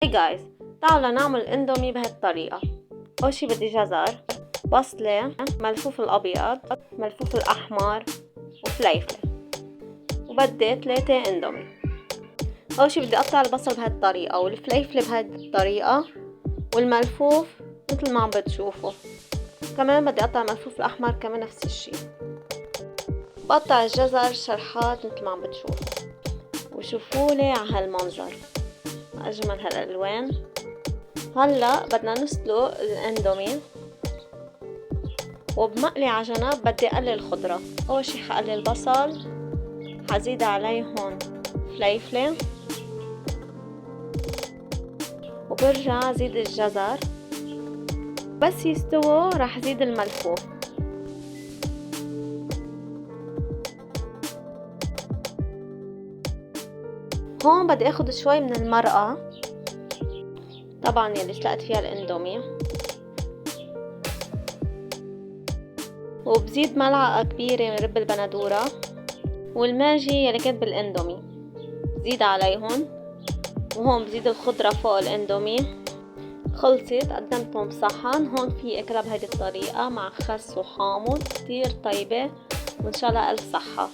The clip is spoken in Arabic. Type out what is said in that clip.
Hey guys، تعالوا نعمل اندومي بهالطريقة. أول شي بدي جزر، بصلة، ملفوف الأبيض، ملفوف الأحمر، وفليفلة، وبدي 3 اندومي. أول شي بدي أقطع البصل بهالطريقة، والفليفلة بهالطريقة، والملفوف مثل ما عم بتشوفوا. كمان بدي أقطع الملفوف الأحمر كمان نفس الشي. بقطع الجزر شرحات مثل ما عم بتشوفوا، وشوفولي على هالمنظر، أجمل هالألوان. هلا بدنا نسلق الاندومي، وبمقلي على جنب بدي اقلي الخضرة. اول شي حقلي البصل، حزيد عليه هون فليفلة، وبرجع زيد الجزر. بس يستووا راح زيد الملفوف. هون بدي اخد شوي من المرقة طبعا يلي سلقت فيها الاندومي، وبزيد ملعقة كبيرة من رب البندورة، والماجي يلي كانت بالاندومي زيد عليهم. وهون بزيد الخضرة فوق الاندومي. خلصت، قدمتهم بصحن. هون في اكلها بهيدي الطريقة مع خس وحامض، كتير طيبة، وان شاء الله الف صحة.